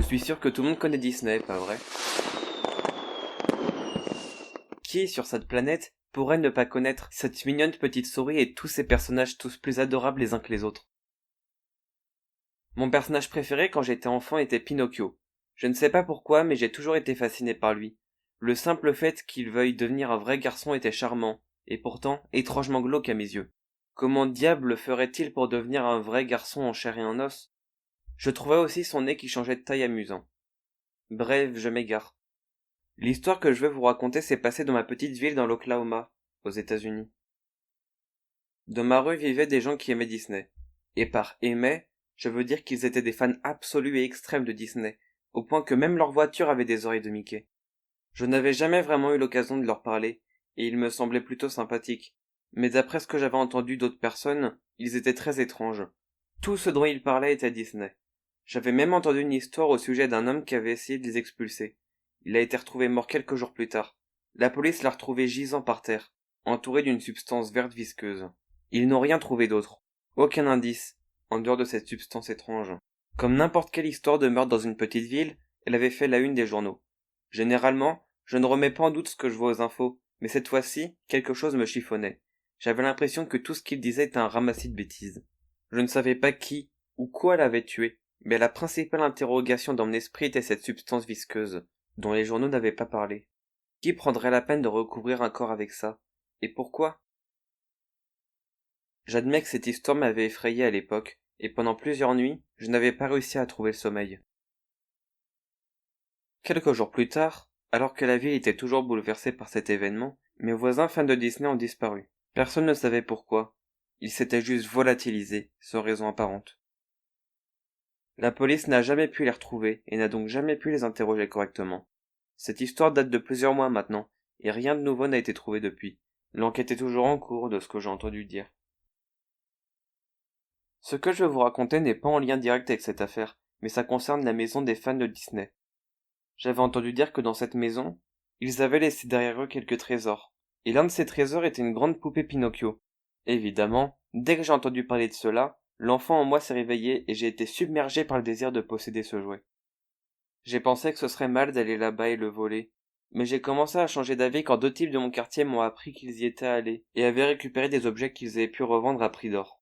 Je suis sûr que tout le monde connaît Disney, pas vrai? Qui, sur cette planète, pourrait ne pas connaître cette mignonne petite souris et tous ces personnages tous plus adorables les uns que les autres? Mon personnage préféré quand j'étais enfant était Pinocchio. Je ne sais pas pourquoi, mais j'ai toujours été fasciné par lui. Le simple fait qu'il veuille devenir un vrai garçon était charmant, et pourtant étrangement glauque à mes yeux. Comment diable ferait-il pour devenir un vrai garçon en chair et en os? Je trouvais aussi son nez qui changeait de taille amusant. Bref, je m'égare. L'histoire que je vais vous raconter s'est passée dans ma petite ville dans l'Oklahoma, aux États-Unis. Dans ma rue vivaient des gens qui aimaient Disney. Et par aimaient, je veux dire qu'ils étaient des fans absolus et extrêmes de Disney, au point que même leur voiture avait des oreilles de Mickey. Je n'avais jamais vraiment eu l'occasion de leur parler, et ils me semblaient plutôt sympathiques. Mais d'après ce que j'avais entendu d'autres personnes, ils étaient très étranges. Tout ce dont ils parlaient était Disney. J'avais même entendu une histoire au sujet d'un homme qui avait essayé de les expulser. Il a été retrouvé mort quelques jours plus tard. La police l'a retrouvé gisant par terre, entouré d'une substance verte visqueuse. Ils n'ont rien trouvé d'autre. Aucun indice, en dehors de cette substance étrange. Comme n'importe quelle histoire de meurtre dans une petite ville, elle avait fait la une des journaux. Généralement, je ne remets pas en doute ce que je vois aux infos, mais cette fois-ci, quelque chose me chiffonnait. J'avais l'impression que tout ce qu'il disait était un ramassis de bêtises. Je ne savais pas qui ou quoi l'avait tué, mais la principale interrogation dans mon esprit était cette substance visqueuse, dont les journaux n'avaient pas parlé. Qui prendrait la peine de recouvrir un corps avec ça? Et pourquoi? J'admets que cette histoire m'avait effrayé à l'époque, et pendant plusieurs nuits, je n'avais pas réussi à trouver le sommeil. Quelques jours plus tard, alors que la ville était toujours bouleversée par cet événement, mes voisins fans de Disney ont disparu. Personne ne savait pourquoi. Ils s'étaient juste volatilisés, sans raison apparente. La police n'a jamais pu les retrouver, et n'a donc jamais pu les interroger correctement. Cette histoire date de plusieurs mois maintenant, et rien de nouveau n'a été trouvé depuis. L'enquête est toujours en cours de ce que j'ai entendu dire. Ce que je vais vous raconter n'est pas en lien direct avec cette affaire, mais ça concerne la maison des fans de Disney. J'avais entendu dire que dans cette maison, ils avaient laissé derrière eux quelques trésors. Et l'un de ces trésors était une grande poupée Pinocchio. Évidemment, dès que j'ai entendu parler de cela, l'enfant en moi s'est réveillé et j'ai été submergé par le désir de posséder ce jouet. J'ai pensé que ce serait mal d'aller là-bas et le voler. Mais j'ai commencé à changer d'avis quand deux types de mon quartier m'ont appris qu'ils y étaient allés et avaient récupéré des objets qu'ils avaient pu revendre à prix d'or.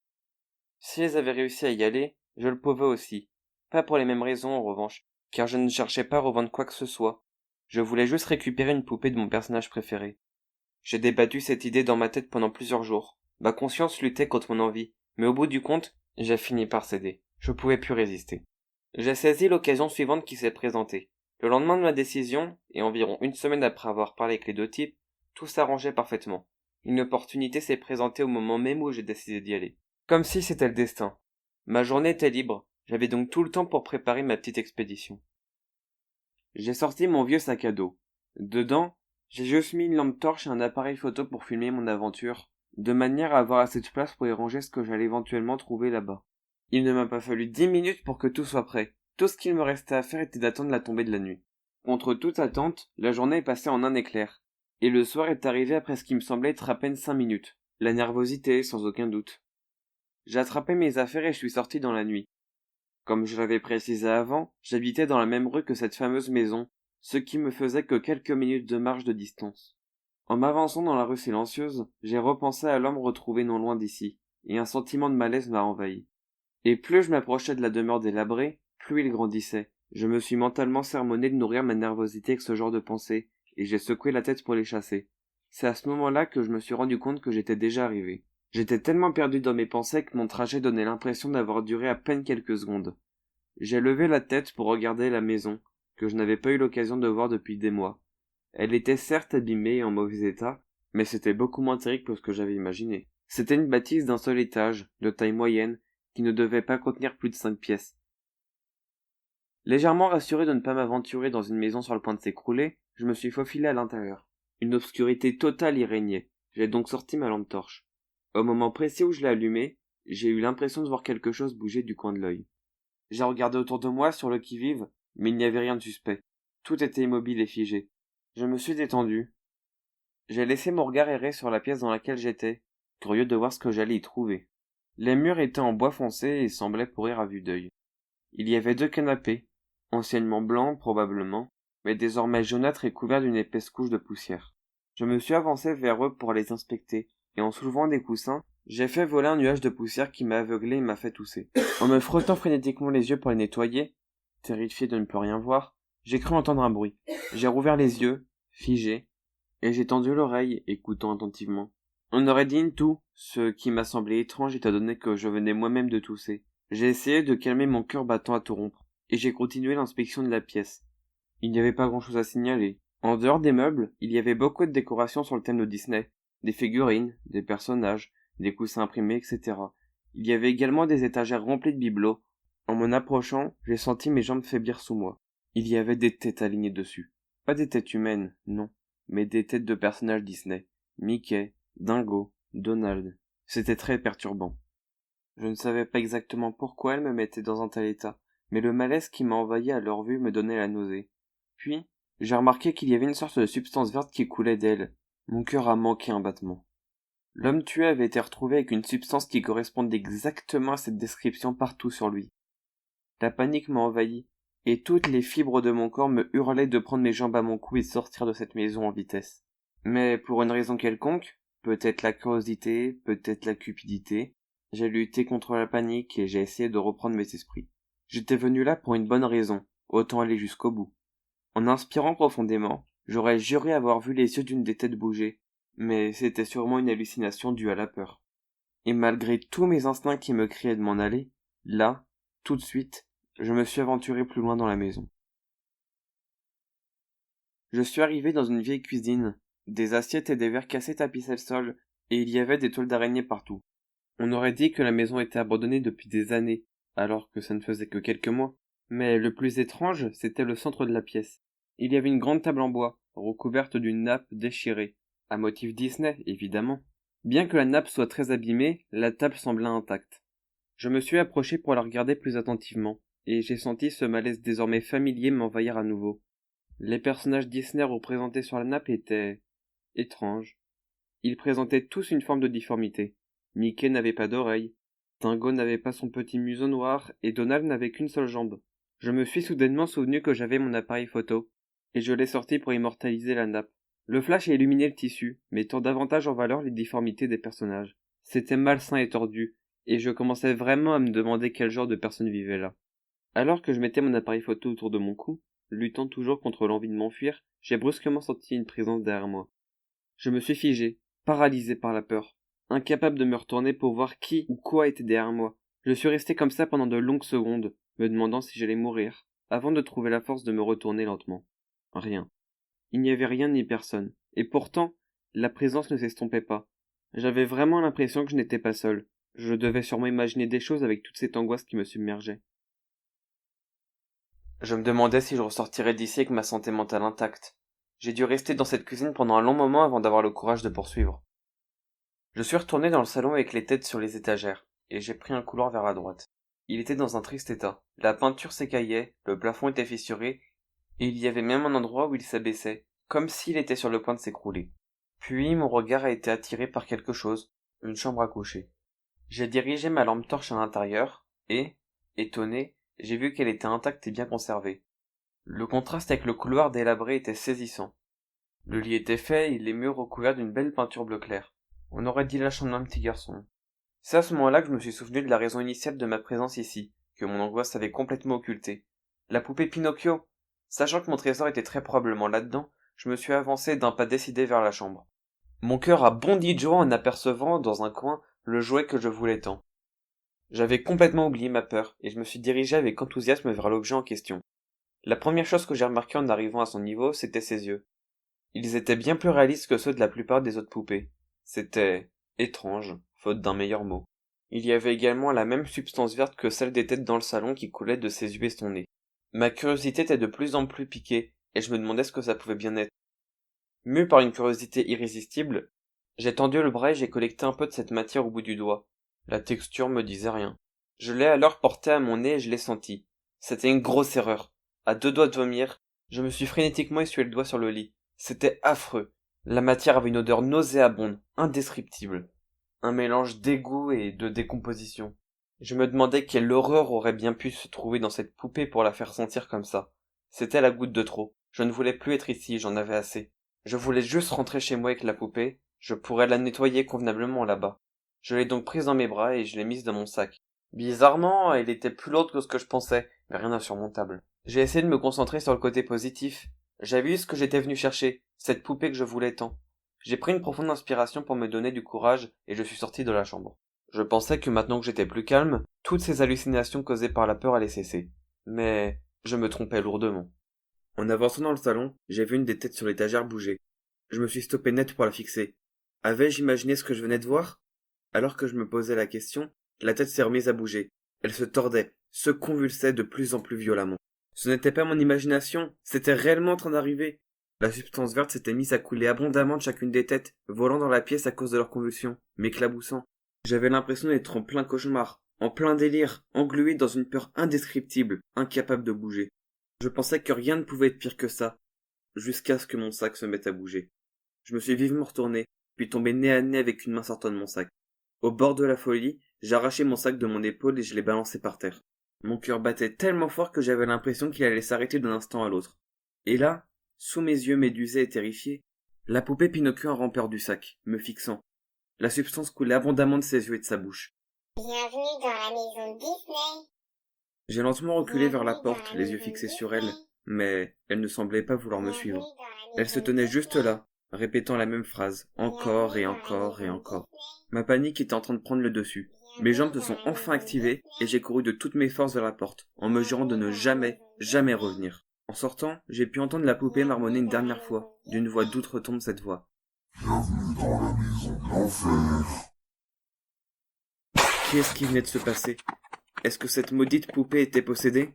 S'ils avaient réussi à y aller, je le pouvais aussi. Pas pour les mêmes raisons en revanche, car je ne cherchais pas à revendre quoi que ce soit. Je voulais juste récupérer une poupée de mon personnage préféré. J'ai débattu cette idée dans ma tête pendant plusieurs jours. Ma conscience luttait contre mon envie, mais au bout du compte, j'ai fini par céder. Je pouvais plus résister. J'ai saisi l'occasion suivante qui s'est présentée. Le lendemain de ma décision, et environ une semaine après avoir parlé avec les deux types, tout s'arrangeait parfaitement. Une opportunité s'est présentée au moment même où j'ai décidé d'y aller. Comme si c'était le destin. Ma journée était libre, j'avais donc tout le temps pour préparer ma petite expédition. J'ai sorti mon vieux sac à dos. Dedans, j'ai juste mis une lampe torche et un appareil photo pour filmer mon aventure, de manière à avoir assez de place pour y ranger ce que j'allais éventuellement trouver là-bas. Il ne m'a pas fallu 10 minutes pour que tout soit prêt. Tout ce qu'il me restait à faire était d'attendre la tombée de la nuit. Contre toute attente, la journée est passée en un éclair. Et le soir est arrivé après ce qui me semblait être à peine 5 minutes. La nervosité, sans aucun doute. J'ai attrapé mes affaires et je suis sorti dans la nuit. Comme je l'avais précisé avant, j'habitais dans la même rue que cette fameuse maison, ce qui me faisait que quelques minutes de marche de distance. En m'avançant dans la rue silencieuse, j'ai repensé à l'homme retrouvé non loin d'ici, et un sentiment de malaise m'a envahi. Et plus je m'approchais de la demeure délabrée, plus il grandissait. Je me suis mentalement sermonné de nourrir ma nervosité avec ce genre de pensées, et j'ai secoué la tête pour les chasser. C'est à ce moment-là que je me suis rendu compte que j'étais déjà arrivé. J'étais tellement perdu dans mes pensées que mon trajet donnait l'impression d'avoir duré à peine quelques secondes. J'ai levé la tête pour regarder la maison, que je n'avais pas eu l'occasion de voir depuis des mois. Elle était certes abîmée et en mauvais état, mais c'était beaucoup moins terrible que ce que j'avais imaginé. C'était une bâtisse d'un seul étage, de taille moyenne, qui ne devait pas contenir plus de 5 pièces. Légèrement rassuré de ne pas m'aventurer dans une maison sur le point de s'écrouler, je me suis faufilé à l'intérieur. Une obscurité totale y régnait. J'ai donc sorti ma lampe torche. Au moment précis où je l'ai allumée, j'ai eu l'impression de voir quelque chose bouger du coin de l'œil. J'ai regardé autour de moi sur le qui-vive, mais il n'y avait rien de suspect. Tout était immobile et figé. Je me suis détendu. J'ai laissé mon regard errer sur la pièce dans laquelle j'étais, curieux de voir ce que j'allais y trouver. Les murs étaient en bois foncé et semblaient pourrir à vue d'œil. Il y avait deux canapés, anciennement blancs probablement, mais désormais jaunâtres et couverts d'une épaisse couche de poussière. Je me suis avancé vers eux pour les inspecter, et en soulevant des coussins, j'ai fait voler un nuage de poussière qui m'a aveuglé et m'a fait tousser. En me frottant frénétiquement les yeux pour les nettoyer, terrifié de ne plus rien voir, j'ai cru entendre un bruit. J'ai rouvert les yeux, figé, et j'ai tendu l'oreille, écoutant attentivement. On aurait dit une toux, ce qui m'a semblé étrange étant donné que je venais moi-même de tousser. J'ai essayé de calmer mon cœur battant à tout rompre, et j'ai continué l'inspection de la pièce. Il n'y avait pas grand-chose à signaler. En dehors des meubles, il y avait beaucoup de décorations sur le thème de Disney. Des figurines, des personnages, des coussins imprimés, etc. Il y avait également des étagères remplies de bibelots. En m'en approchant, j'ai senti mes jambes faiblir sous moi. Il y avait des têtes alignées dessus. Pas des têtes humaines, non, mais des têtes de personnages Disney. Mickey, Dingo, Donald. C'était très perturbant. Je ne savais pas exactement pourquoi elles me mettaient dans un tel état, mais le malaise qui m'a envahi à leur vue me donnait la nausée. Puis, j'ai remarqué qu'il y avait une sorte de substance verte qui coulait d'elle. Mon cœur a manqué un battement. L'homme tué avait été retrouvé avec une substance qui correspondait exactement à cette description partout sur lui. La panique m'a envahi, et toutes les fibres de mon corps me hurlaient de prendre mes jambes à mon cou et de sortir de cette maison en vitesse. Mais pour une raison quelconque, peut-être la curiosité, peut-être la cupidité, j'ai lutté contre la panique et j'ai essayé de reprendre mes esprits. J'étais venu là pour une bonne raison, autant aller jusqu'au bout. En inspirant profondément, j'aurais juré avoir vu les yeux d'une des têtes bouger, mais c'était sûrement une hallucination due à la peur. Et malgré tous mes instincts qui me criaient de m'en aller, là, tout de suite, je me suis aventuré plus loin dans la maison. Je suis arrivé dans une vieille cuisine. Des assiettes et des verres cassés tapissaient le sol, et il y avait des toiles d'araignée partout. On aurait dit que la maison était abandonnée depuis des années, alors que ça ne faisait que quelques mois. Mais le plus étrange, c'était le centre de la pièce. Il y avait une grande table en bois, recouverte d'une nappe déchirée, à motif Disney, évidemment. Bien que la nappe soit très abîmée, la table sembla intacte. Je me suis approché pour la regarder plus attentivement, et j'ai senti ce malaise désormais familier m'envahir à nouveau. Les personnages Disney représentés sur la nappe étaient étranges. Ils présentaient tous une forme de difformité. Mickey n'avait pas d'oreille, Dingo n'avait pas son petit museau noir, et Donald n'avait qu'une seule jambe. Je me suis soudainement souvenu que j'avais mon appareil photo, et je l'ai sorti pour immortaliser la nappe. Le flash a illuminé le tissu, mettant davantage en valeur les difformités des personnages. C'était malsain et tordu, et je commençais vraiment à me demander quel genre de personne vivait là. Alors que je mettais mon appareil photo autour de mon cou, luttant toujours contre l'envie de m'enfuir, j'ai brusquement senti une présence derrière moi. Je me suis figé, paralysé par la peur, incapable de me retourner pour voir qui ou quoi était derrière moi. Je suis resté comme ça pendant de longues secondes, me demandant si j'allais mourir, avant de trouver la force de me retourner lentement. Rien. Il n'y avait rien ni personne, et pourtant, la présence ne s'estompait pas. J'avais vraiment l'impression que je n'étais pas seul. Je devais sûrement imaginer des choses avec toute cette angoisse qui me submergeait. Je me demandais si je ressortirais d'ici avec ma santé mentale intacte. J'ai dû rester dans cette cuisine pendant un long moment avant d'avoir le courage de poursuivre. Je suis retourné dans le salon avec les têtes sur les étagères, et j'ai pris un couloir vers la droite. Il était dans un triste état. La peinture s'écaillait, le plafond était fissuré, et il y avait même un endroit où il s'abaissait, comme s'il était sur le point de s'écrouler. Puis mon regard a été attiré par quelque chose, une chambre à coucher. J'ai dirigé ma lampe torche à l'intérieur, et, étonné, j'ai vu qu'elle était intacte et bien conservée. Le contraste avec le couloir délabré était saisissant. Le lit était fait et les murs recouverts d'une belle peinture bleu clair. On aurait dit la chambre d'un petit garçon. C'est à ce moment-là que je me suis souvenu de la raison initiale de ma présence ici, que mon angoisse avait complètement occultée. La poupée Pinocchio! Sachant que mon trésor était très probablement là-dedans, je me suis avancé d'un pas décidé vers la chambre. Mon cœur a bondi de joie en apercevant, dans un coin, le jouet que je voulais tant. J'avais complètement oublié ma peur, et je me suis dirigé avec enthousiasme vers l'objet en question. La première chose que j'ai remarquée en arrivant à son niveau, c'était ses yeux. Ils étaient bien plus réalistes que ceux de la plupart des autres poupées. C'était étrange, faute d'un meilleur mot. Il y avait également la même substance verte que celle des têtes dans le salon qui coulait de ses yeux et son nez. Ma curiosité était de plus en plus piquée, et je me demandais ce que ça pouvait bien être. Mu par une curiosité irrésistible, j'ai tendu le bras et j'ai collecté un peu de cette matière au bout du doigt. La texture me disait rien. Je l'ai alors porté à mon nez et je l'ai senti. C'était une grosse erreur. À deux doigts de vomir, je me suis frénétiquement essuyé le doigt sur le lit. C'était affreux. La matière avait une odeur nauséabonde, indescriptible. Un mélange d'égout et de décomposition. Je me demandais quelle horreur aurait bien pu se trouver dans cette poupée pour la faire sentir comme ça. C'était la goutte de trop. Je ne voulais plus être ici, j'en avais assez. Je voulais juste rentrer chez moi avec la poupée, je pourrais la nettoyer convenablement là-bas. Je l'ai donc prise dans mes bras et je l'ai mise dans mon sac. Bizarrement, elle était plus lourde que ce que je pensais, mais rien d'insurmontable. J'ai essayé de me concentrer sur le côté positif. J'avais eu ce que j'étais venu chercher, cette poupée que je voulais tant. J'ai pris une profonde inspiration pour me donner du courage et je suis sorti de la chambre. Je pensais que maintenant que j'étais plus calme, toutes ces hallucinations causées par la peur allaient cesser. Mais je me trompais lourdement. En avançant dans le salon, j'ai vu une des têtes sur l'étagère bouger. Je me suis stoppé net pour la fixer. Avais-je imaginé ce que je venais de voir? Alors que je me posais la question, la tête s'est remise à bouger. Elle se tordait, se convulsait de plus en plus violemment. Ce n'était pas mon imagination, c'était réellement en train d'arriver. La substance verte s'était mise à couler abondamment de chacune des têtes, volant dans la pièce à cause de leur convulsion, m'éclaboussant. J'avais l'impression d'être en plein cauchemar, en plein délire, englué dans une peur indescriptible, incapable de bouger. Je pensais que rien ne pouvait être pire que ça, jusqu'à ce que mon sac se mette à bouger. Je me suis vivement retourné, puis tombé nez à nez avec une main sortant de mon sac. Au bord de la folie, j'ai arraché mon sac de mon épaule et je l'ai balancé par terre. Mon cœur battait tellement fort que j'avais l'impression qu'il allait s'arrêter d'un instant à l'autre. Et là, sous mes yeux médusés et terrifiés, la poupée Pinocchio en rampeur du sac, me fixant. La substance coulait abondamment de ses yeux et de sa bouche. Bienvenue dans la maison Disney. J'ai lentement reculé vers la Bienvenue dans porte, la les yeux maison fixés sur Disney. elle, mais elle ne semblait pas vouloir me Bienvenue suivre. dans la Elle se maison tenait juste Disney. là, répétant la même phrase, encore et Bienvenue dans la encore et maison encore. Disney. Ma panique était en train de prendre le dessus. Mes jambes se Bienvenue dans sont la enfin maison activées et Disney. j'ai couru de toutes mes forces vers la porte, en me jurant de ne jamais, jamais revenir. En sortant, j'ai pu entendre la poupée marmonner une dernière fois, d'une voix d'outre-tombe cette voix. Bienvenue dans la maison de l'enfer. Qu'est-ce qui venait de se passer? Est-ce que cette maudite poupée était possédée?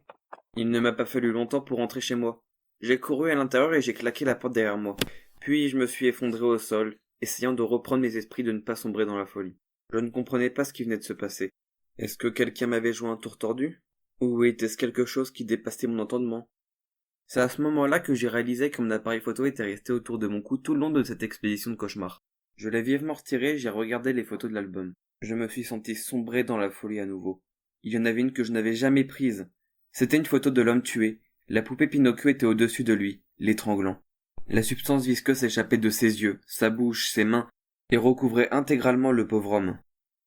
Il ne m'a pas fallu longtemps pour rentrer chez moi. J'ai couru à l'intérieur et j'ai claqué la porte derrière moi. Puis je me suis effondré au sol, essayant de reprendre mes esprits de ne pas sombrer dans la folie. Je ne comprenais pas ce qui venait de se passer. Est-ce que quelqu'un m'avait joué un tour tordu? Ou était-ce quelque chose qui dépassait mon entendement? C'est à ce moment-là que j'ai réalisé que mon appareil photo était resté autour de mon cou tout le long de cette expédition de cauchemar. Je l'ai vivement retiré et j'ai regardé les photos de l'album. Je me suis senti sombrer dans la folie à nouveau. Il y en avait une que je n'avais jamais prise. C'était une photo de l'homme tué. La poupée Pinocchio était au-dessus de lui, l'étranglant. La substance visqueuse s'échappait de ses yeux, sa bouche, ses mains, et recouvrait intégralement le pauvre homme.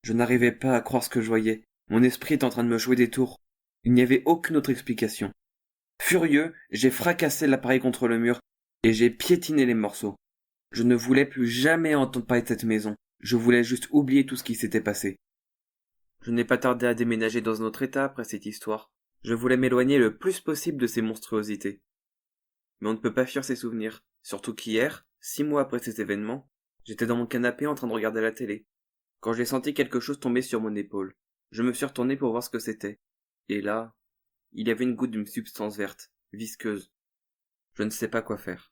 Je n'arrivais pas à croire ce que je voyais. Mon esprit était en train de me jouer des tours. Il n'y avait aucune autre explication. Furieux, j'ai fracassé l'appareil contre le mur, et j'ai piétiné les morceaux. Je ne voulais plus jamais entendre parler de cette maison. Je voulais juste oublier tout ce qui s'était passé. Je n'ai pas tardé à déménager dans un autre état après cette histoire. Je voulais m'éloigner le plus possible de ces monstruosités. Mais on ne peut pas fuir ces souvenirs, surtout qu'hier, 6 mois après ces événements, j'étais dans mon canapé en train de regarder la télé, quand j'ai senti quelque chose tomber sur mon épaule. Je me suis retourné pour voir ce que c'était. Et là, il y avait une goutte d'une substance verte, visqueuse. Je ne sais pas quoi faire.